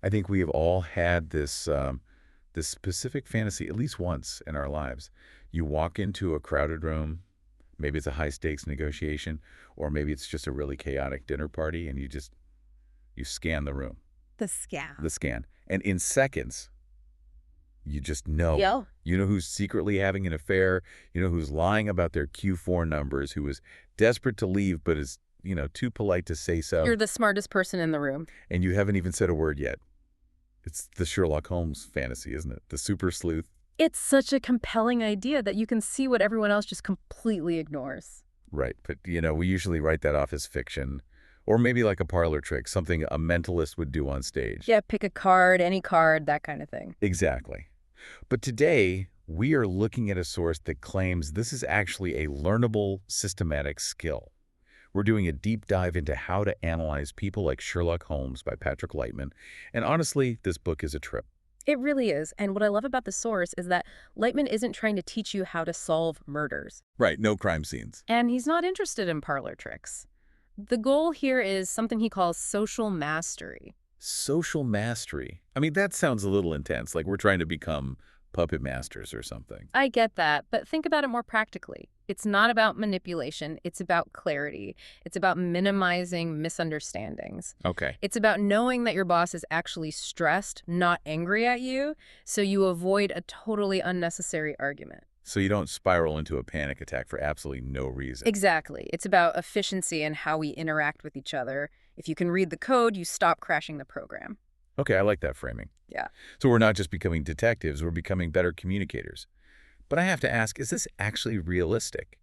I think we have all had this specific fantasy at least once in our lives. You walk into a crowded room, maybe it's a high-stakes negotiation, or maybe it's just a really chaotic dinner party, and you scan the room, The scam. the scan. And in seconds, you just know. Yo. You know who's secretly having an affair. You know who's lying about their Q4 numbers, who is desperate to leave but is, too polite to say so. You're the smartest person in the room. And you haven't even said a word yet. It's the Sherlock Holmes fantasy, isn't it? The super sleuth. It's such a compelling idea that you can see what everyone else just completely ignores. Right. But, we usually write that off as fiction. Or maybe like a parlor trick, something a mentalist would do on stage. Yeah, pick a card, any card, that kind of thing. Exactly. But today, we are looking at a source that claims this is actually a learnable, systematic skill. We're doing a deep dive into how to analyze people like Sherlock Holmes by Patrick Lightman. And honestly, this book is a trip. It really is. And what I love about the source is that Lightman isn't trying to teach you how to solve murders. Right, no crime scenes. And he's not interested in parlor tricks. The goal here is something he calls social mastery. Social mastery. I mean, that sounds a little intense, like we're trying to become puppet masters or something. I get that, but think about it more practically. It's not about manipulation. It's about clarity. It's about minimizing misunderstandings. Okay. It's about knowing that your boss is actually stressed, not angry at you, so you avoid a totally unnecessary argument. So you don't spiral into a panic attack for absolutely no reason. Exactly. It's about efficiency and how we interact with each other. If you can read the code, you stop crashing the program. Okay, I like that framing. Yeah. So we're not just becoming detectives, we're becoming better communicators. But I have to ask, is this actually realistic?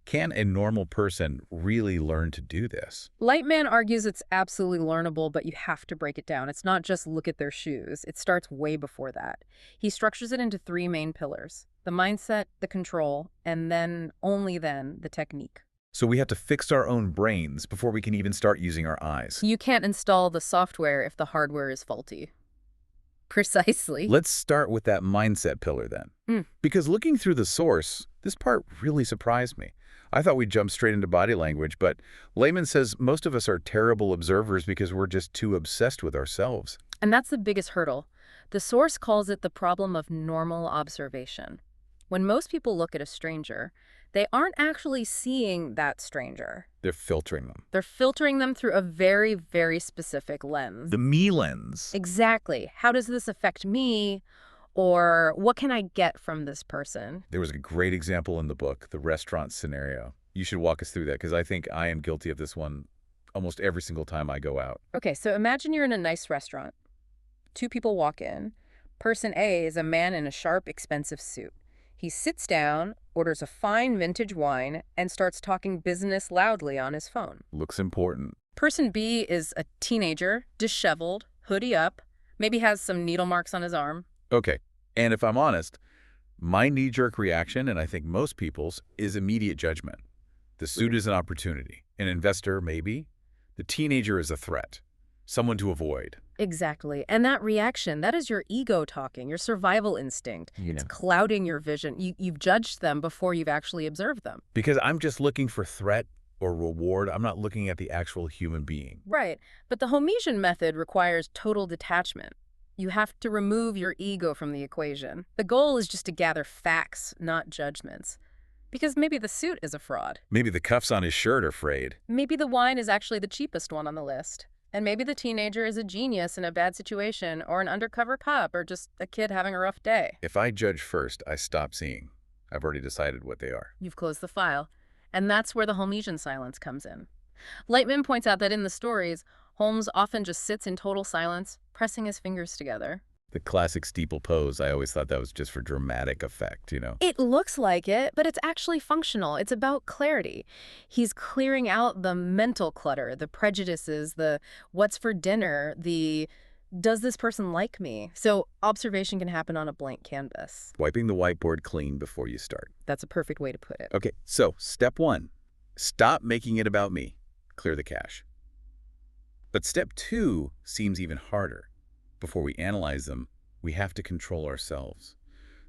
Can a normal person really learn to do this? Lightman argues it's absolutely learnable, but you have to break it down. It's not just look at their shoes. It starts way before that. He structures it into three main pillars: the mindset, the control, and then, only then, the technique. So we have to fix our own brains before we can even start using our eyes. You can't install the software if the hardware is faulty. Precisely. Let's start with that mindset pillar then. Because looking through the source, this part really surprised me. I thought we'd jump straight into body language, but Layman says most of us are terrible observers because we're just too obsessed with ourselves. And that's the biggest hurdle. The source calls it the problem of normal observation. When most people look at a stranger, they aren't actually seeing that stranger. They're filtering them. They're filtering them through a very, very specific lens. The me lens. Exactly. How does this affect me? Or what can I get from this person? There was a great example in the book, the restaurant scenario. You should walk us through that because I think I am guilty of this one almost every single time I go out. Okay, so imagine you're in a nice restaurant. Two people walk in. Person A is a man in a sharp, expensive suit. He sits down, orders a fine vintage wine, and starts talking business loudly on his phone. Looks important. Person B is a teenager, disheveled, hoodie up, maybe has some needle marks on his arm. Okay, and if I'm honest, my knee-jerk reaction, and I think most people's, is immediate judgment. The suit is an opportunity. An investor, maybe. The teenager is a threat. Someone to avoid. Exactly. And that reaction, that is your ego talking, your survival instinct. It's clouding your vision. You've judged them before you've actually observed them. Because I'm just looking for threat or reward. I'm not looking at the actual human being. Right. But the Homesian method requires total detachment. You have to remove your ego from the equation. The goal is just to gather facts, not judgments. Because maybe the suit is a fraud. Maybe the cuffs on his shirt are frayed. Maybe the wine is actually the cheapest one on the list. And maybe the teenager is a genius in a bad situation, or an undercover cop, or just a kid having a rough day. If I judge first, I stop seeing. I've already decided what they are. You've closed the file. And that's where the Holmesian silence comes in. Lightman points out that in the stories, Holmes often just sits in total silence, pressing his fingers together. The classic steeple pose, I always thought that was just for dramatic effect, It looks like it, but it's actually functional. It's about clarity. He's clearing out the mental clutter, the prejudices, the what's for dinner, the does this person like me? So observation can happen on a blank canvas. Wiping the whiteboard clean before you start. That's a perfect way to put it. Okay, so step 1, stop making it about me. Clear the cache. But step 2 seems even harder. Before we analyze them, we have to control ourselves.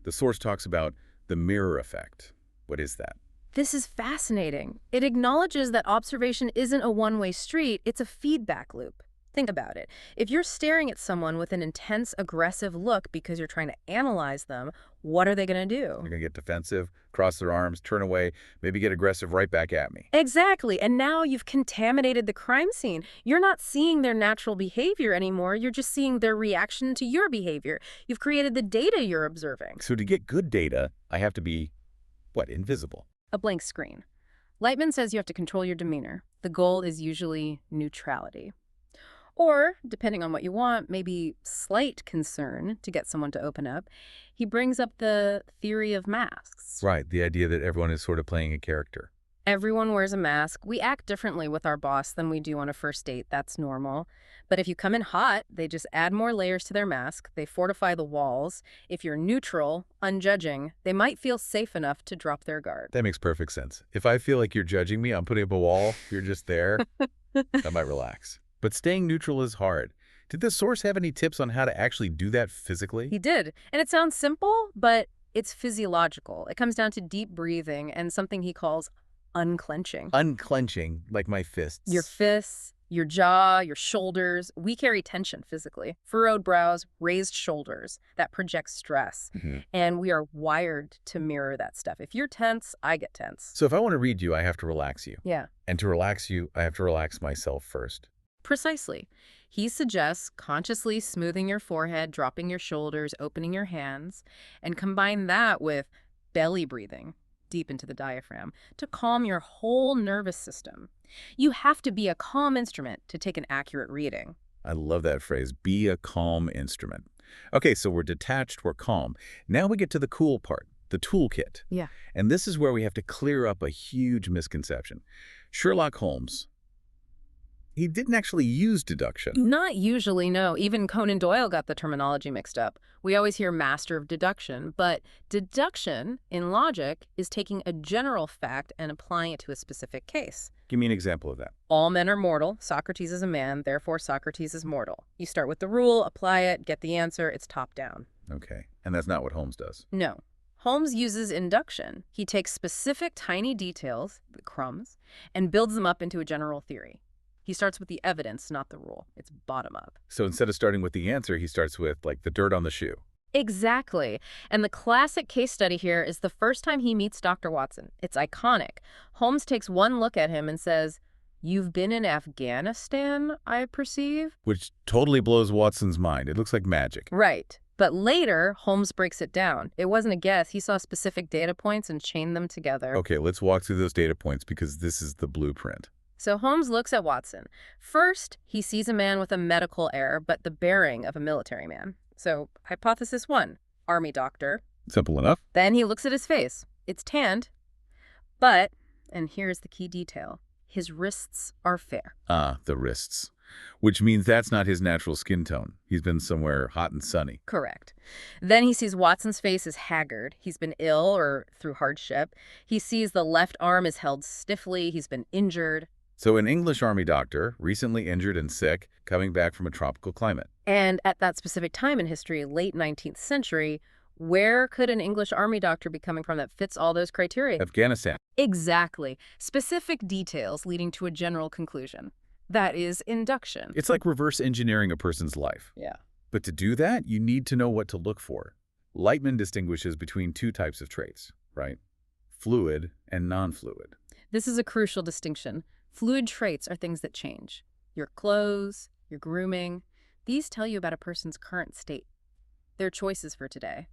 The source talks about the mirror effect. What is that? This is fascinating. It acknowledges that observation isn't a one-way street, it's a feedback loop. Think about it. If you're staring at someone with an intense, aggressive look because you're trying to analyze them, what are they going to They're do? going to get defensive, cross their arms, turn away, maybe get aggressive right back at me. Exactly. And now you've contaminated the crime scene. You're not seeing their natural behavior anymore. You're just seeing their reaction to your behavior. You've created the data you're observing. So to get good data, I have to be, what, invisible? A blank screen. Lightman says you have to control your demeanor. The goal is usually neutrality. Or, depending on what you want, maybe slight concern to get someone to open up. He brings up the theory of masks. Right, the idea that everyone is sort of playing a character. Everyone wears a mask. We act differently with our boss than we do on a first date. That's normal. But if you come in hot, they just add more layers to their mask. They fortify the walls. If you're neutral, unjudging, they might feel safe enough to drop their guard. That makes perfect sense. If I feel like you're judging me, I'm putting up a wall, you're just there, I might relax. But staying neutral is hard. Did the source have any tips on how to actually do that physically? He did. And it sounds simple, but it's physiological. It comes down to deep breathing and something he calls unclenching. Unclenching, like my fists. Your fists, your jaw, your shoulders. We carry tension physically. Furrowed brows, raised shoulders. That projects stress. And we are wired to mirror that stuff. If you're tense, I get tense. So if I want to read you, I have to relax you. Yeah. And to relax you, I have to relax myself first. Precisely. He suggests consciously smoothing your forehead, dropping your shoulders, opening your hands, and combine that with belly breathing deep into the diaphragm to calm your whole nervous system. You have to be a calm instrument to take an accurate reading. I love that phrase, be a calm instrument. Okay, so we're detached, we're calm. Now we get to the cool part, the toolkit. Yeah. And this is where we have to clear up a huge misconception. Sherlock Holmes, he didn't actually use deduction. Not usually, no. Even Conan Doyle got the terminology mixed up. We always hear master of deduction, but deduction in logic is taking a general fact and applying it to a specific case. Give me an example of that. All men are mortal. Socrates is a man, therefore Socrates is mortal. You start with the rule, apply it, get the answer. It's top down. Okay, and that's not what Holmes does. No. Holmes uses induction. He takes specific tiny details, the crumbs, and builds them up into a general theory. He starts with the evidence, not the rule. It's bottom up. So instead of starting with the answer, he starts with, like, the dirt on the shoe. Exactly. And the classic case study here is the first time he meets Dr. Watson. It's iconic. Holmes takes one look at him and says, "You've been in Afghanistan, I perceive?" Which totally blows Watson's mind. It looks like magic. Right. But later, Holmes breaks it down. It wasn't a guess. He saw specific data points and chained them together. Okay, let's walk through those data points because this is the blueprint. So Holmes looks at Watson. First, he sees a man with a medical air, but the bearing of a military man. So, hypothesis 1, army doctor. Simple enough. Then he looks at his face. It's tanned, but, and here's the key detail, his wrists are fair. Ah, the wrists. Which means that's not his natural skin tone. He's been somewhere hot and sunny. Correct. Then he sees Watson's face is haggard. He's been ill or through hardship. He sees the left arm is held stiffly. He's been injured. So an English army doctor, recently injured and sick, coming back from a tropical climate. And at that specific time in history, late 19th century, where could an English army doctor be coming from that fits all those criteria? Afghanistan. Exactly. Specific details leading to a general conclusion. That is induction. It's like reverse engineering a person's life. Yeah. But to do that, you need to know what to look for. Lightman distinguishes between two types of traits, right? Fluid and non-fluid. This is a crucial distinction. Fluid traits are things that change. Your clothes, your grooming, these tell you about a person's current state. They're choices for today.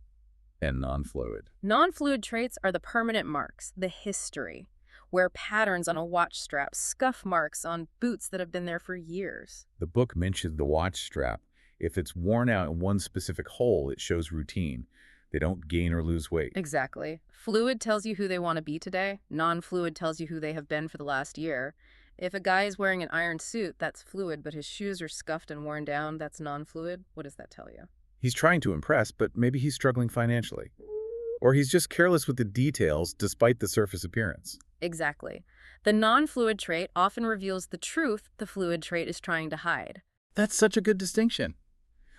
And non-fluid. Non-fluid traits are the permanent marks, the history. Wear patterns on a watch strap, scuff marks on boots that have been there for years. The book mentioned the watch strap. If it's worn out in one specific hole, it shows routine. They don't gain or lose weight. Exactly. Fluid tells you who they want to be today. Non-fluid tells you who they have been for the last year. If a guy is wearing an iron suit, that's fluid, but his shoes are scuffed and worn down, that's non-fluid. What does that tell you? He's trying to impress, but maybe he's struggling financially. Or he's just careless with the details despite the surface appearance. Exactly. The non-fluid trait often reveals the truth the fluid trait is trying to hide. That's such a good distinction.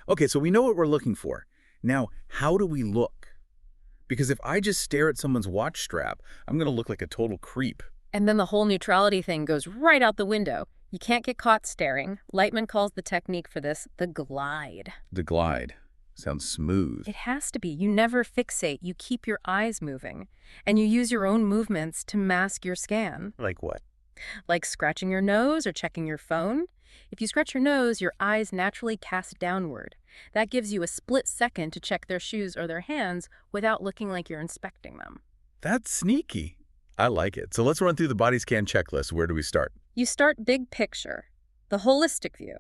Okay, so we know what we're looking for. Now, how do we look? Because if I just stare at someone's watch strap, I'm going to look like a total creep. And then the whole neutrality thing goes right out the window. You can't get caught staring. Lightman calls the technique for this the glide. The glide. Sounds smooth. It has to be. You never fixate. You keep your eyes moving. And you use your own movements to mask your scan. Like what? Like scratching your nose or checking your phone. If you scratch your nose, your eyes naturally cast downward. That gives you a split second to check their shoes or their hands without looking like you're inspecting them. That's sneaky. I like it. So let's run through the body scan checklist. Where do we start? You start big picture, the holistic view,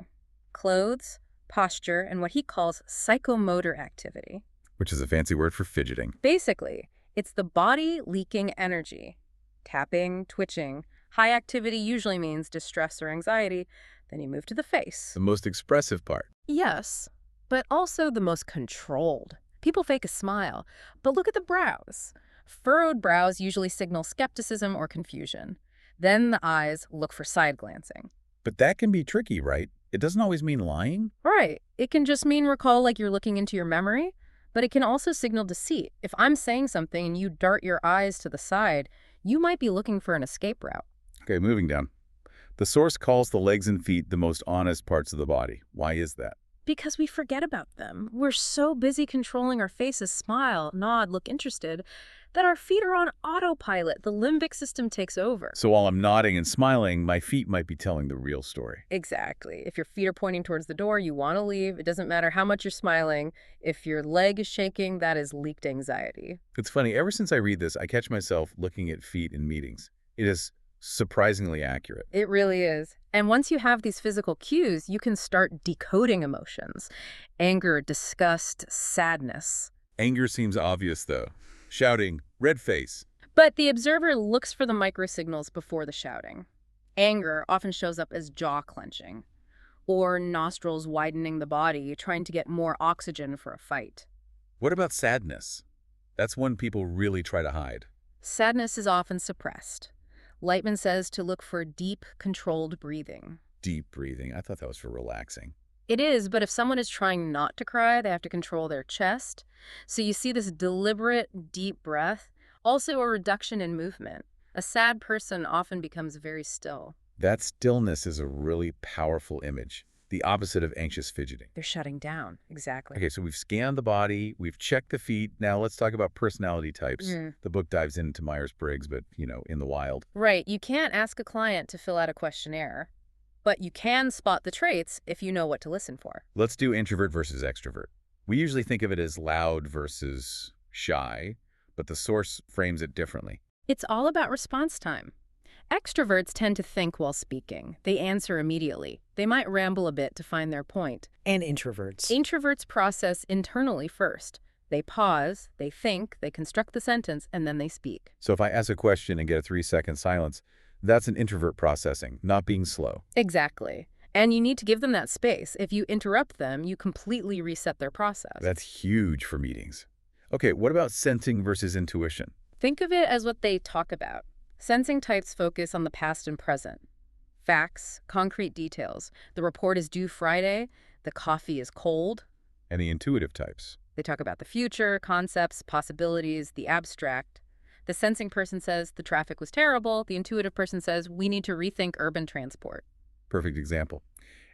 clothes, posture, and what he calls psychomotor activity. Which is a fancy word for fidgeting. Basically, it's the body leaking energy. Tapping, twitching. High activity usually means distress or anxiety. Then you move to the face. The most expressive part. Yes, but also the most controlled. People fake a smile, but look at the brows. Furrowed brows usually signal skepticism or confusion. Then the eyes look for side glancing. But that can be tricky, right? It doesn't always mean lying. Right. It can just mean recall like you're looking into your memory, but it can also signal deceit. If I'm saying something and you dart your eyes to the side, you might be looking for an escape route. Okay, moving down. The source calls the legs and feet the most honest parts of the body. Why is that? Because we forget about them. We're so busy controlling our faces, smile, nod, look interested, that our feet are on autopilot. The limbic system takes over. So while I'm nodding and smiling, my feet might be telling the real story. Exactly. If your feet are pointing towards the door, you want to leave. It doesn't matter how much you're smiling. If your leg is shaking, that is leaked anxiety. It's funny, ever since I read this, I catch myself looking at feet in meetings. It is surprisingly accurate. It really is. And once you have these physical cues, you can start decoding emotions. Anger, disgust, sadness. Anger seems obvious, though. Shouting, red face. But the observer looks for the microsignals before the shouting. Anger often shows up as jaw clenching, or nostrils widening the body, trying to get more oxygen for a fight. What about sadness? That's one people really try to hide. Sadness is often suppressed. Lightman says to look for deep, controlled breathing. Deep breathing. I thought that was for relaxing. It is, but if someone is trying not to cry, they have to control their chest. So you see this deliberate, deep breath, also a reduction in movement. A sad person often becomes very still. That stillness is a really powerful image, the opposite of anxious fidgeting. They're shutting down. Exactly. Okay, so we've scanned the body, we've checked the feet. Now let's talk about personality types. The book dives into Myers-Briggs, but, in the wild. Right. You can't ask a client to fill out a questionnaire, but you can spot the traits if you know what to listen for. Let's do introvert versus extrovert. We usually think of it as loud versus shy, but the source frames it differently. It's all about response time. Extroverts tend to think while speaking. They answer immediately. They might ramble a bit to find their point. And introverts. Introverts process internally first. They pause, they think, they construct the sentence, and then they speak. So if I ask a question and get a 3-second silence, that's an introvert processing, not being slow. Exactly. And you need to give them that space. If you interrupt them, you completely reset their process. That's huge for meetings. Okay, what about sensing versus intuition? Think of it as what they talk about. Sensing types focus on the past and present. Facts, concrete details. The report is due Friday. The coffee is cold. And the intuitive types? They talk about the future, concepts, possibilities, the abstract. The sensing person says the traffic was terrible. The intuitive person says we need to rethink urban transport. Perfect example.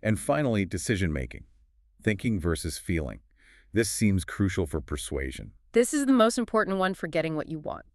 And finally, decision-making. Thinking versus feeling. This seems crucial for persuasion. This is the most important one for getting what you want.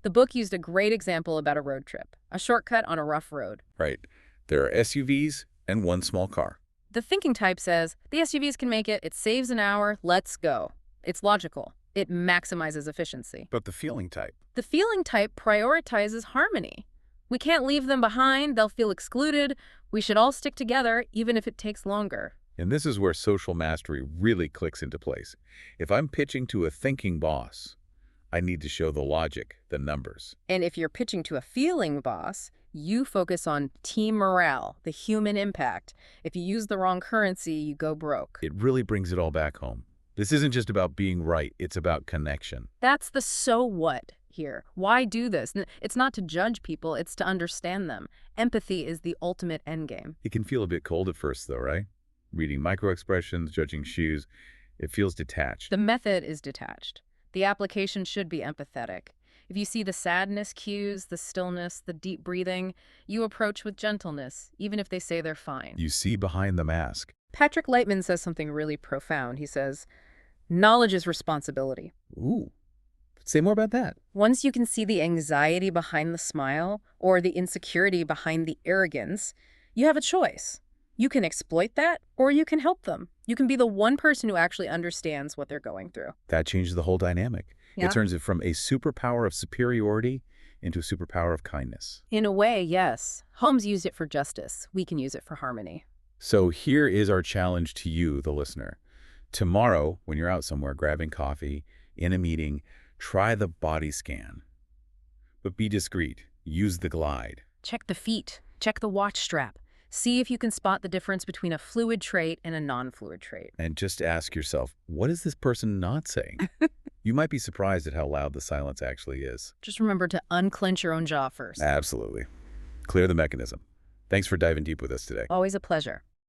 The book used a great example about a road trip, a shortcut on a rough road. Right. There are SUVs and one small car. The thinking type says, the SUVs can make it, it saves an hour, let's go. It's logical. It maximizes efficiency. But the feeling type? The feeling type prioritizes harmony. We can't leave them behind, they'll feel excluded. We should all stick together, even if it takes longer. And this is where social mastery really clicks into place. If I'm pitching to a thinking boss, I need to show the logic, the numbers. And if you're pitching to a feeling boss, you focus on team morale, the human impact. If you use the wrong currency, you go broke. It really brings it all back home. This isn't just about being right, it's about connection. That's the so what here. Why do this? It's not to judge people, it's to understand them. Empathy is the ultimate endgame. It can feel a bit cold at first, though, right? Reading microexpressions, judging shoes, it feels detached. The method is detached. The application should be empathetic. If you see the sadness cues, the stillness, the deep breathing, you approach with gentleness, even if they say they're fine. You see behind the mask. Patrick Lightman says something really profound. He says, knowledge is responsibility. Ooh. Say more about that. Once you can see the anxiety behind the smile or the insecurity behind the arrogance, you have a choice. You can exploit that or you can help them. You can be the one person who actually understands what they're going through. That changes the whole dynamic. Yeah. It turns it from a superpower of superiority into a superpower of kindness. In a way, yes. Holmes used it for justice. We can use it for harmony. So here is our challenge to you, the listener. Tomorrow, when you're out somewhere grabbing coffee, in a meeting, try the body scan. But be discreet. Use the glide. Check the feet. Check the watch strap. See if you can spot the difference between a fluid trait and a non-fluid trait. And just ask yourself, what is this person not saying? You might be surprised at how loud the silence actually is. Just remember to unclench your own jaw first. Absolutely. Clear the mechanism. Thanks for diving deep with us today. Always a pleasure.